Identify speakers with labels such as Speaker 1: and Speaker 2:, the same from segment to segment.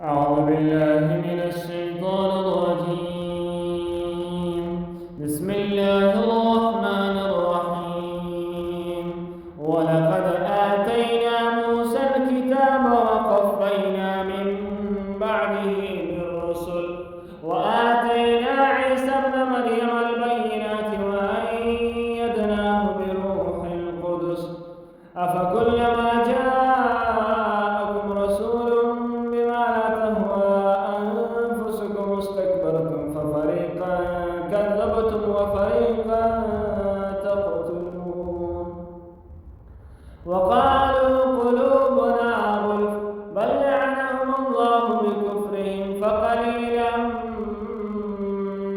Speaker 1: أعوذ بالله من الشيطان الرجيم. بسم الله الرحمن الرحيم. ولقد آتينا موسى الكتاب وقفينا من بعده بالرسل وآتينا عيسى ابن مريم البينات وأيدناه بروح القدس أفكلما جاءكم رسول بما لا تهوى أنفسكم استكبرتم ففريقا كذبتم وفريقا تقتلون وقالوا قلوبنا غلف بل لعنهم الله بكفرهم فقليلا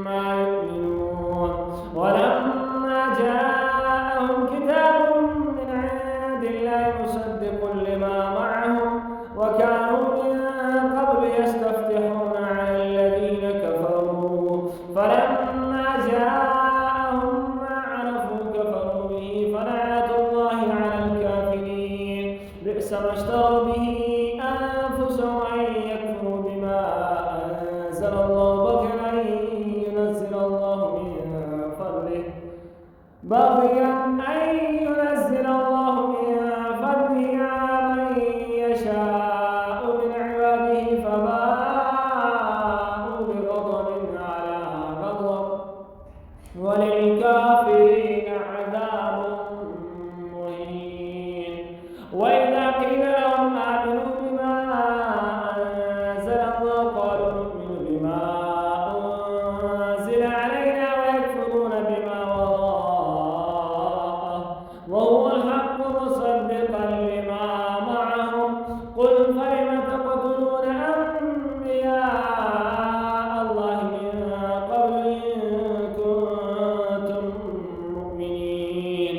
Speaker 1: ما يؤمنون ولما جاءهم كتاب من عند الله مصدق لما معهم وكانوا من قبل يستفتحون على الذين كفروا فلما جاءهم ما عرفوا كفروا به فلعنة الله على الكافرين بئس ما اشتروا به أنفسهم أن يكفروا بما أنزل الله بغيا أن ينزل الله من فضله على من يشاء من عباده فباءوا بغضب على غضب وللكافرين عذاب مهين. وإذا قيل لهم آمنوا بما أنزل الله قالوا نؤمن بما أنزل علينا ويكفرون بما وراءه وهو الحق مصدقا لما معهم قل فلم تقتلون أنبياء الله من قبل إن كنتم مؤمنين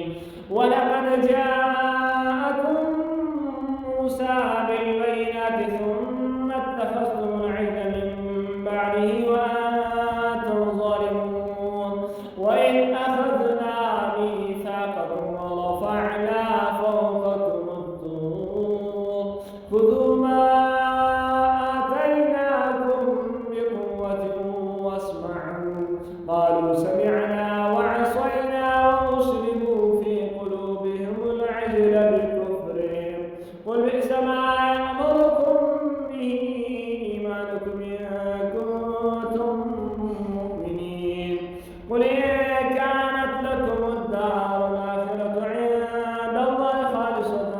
Speaker 1: ولقد جاءكم موسى بالبينات ثم اتخذتم العجل من بعده وأنتم ظالمون وإذ أخذنا ميثاقكم ورفعنا فوقكم الطور خذوا ما آتيناكم بقوة واسمعوا قالوا سمعنا وعصينا وأشربوا في قلوبهم العجل بكفرهم قل بئس ما يأمركم به إيمانكم إن كنتم مؤمنين قل إن كانت لكم الدار الآخرة عند الله خالصة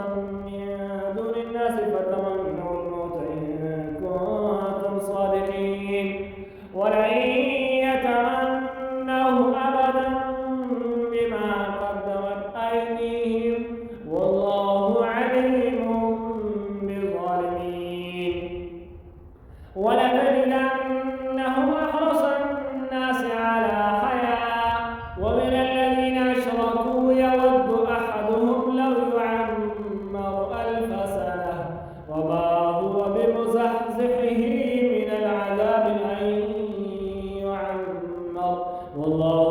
Speaker 1: من دون الناس فتمنوا الموت إن كنتم صادقين ولن يتمنوه أبدا بما قدمت أيديهم والله عليم بالظالمين. ولتجدنهم أحرص الناس على حياة ومن الذين أشركوا يود أحدهم لو يعمر 1000 سنة وما هو بمزحزحه من العذاب أن يعمر والله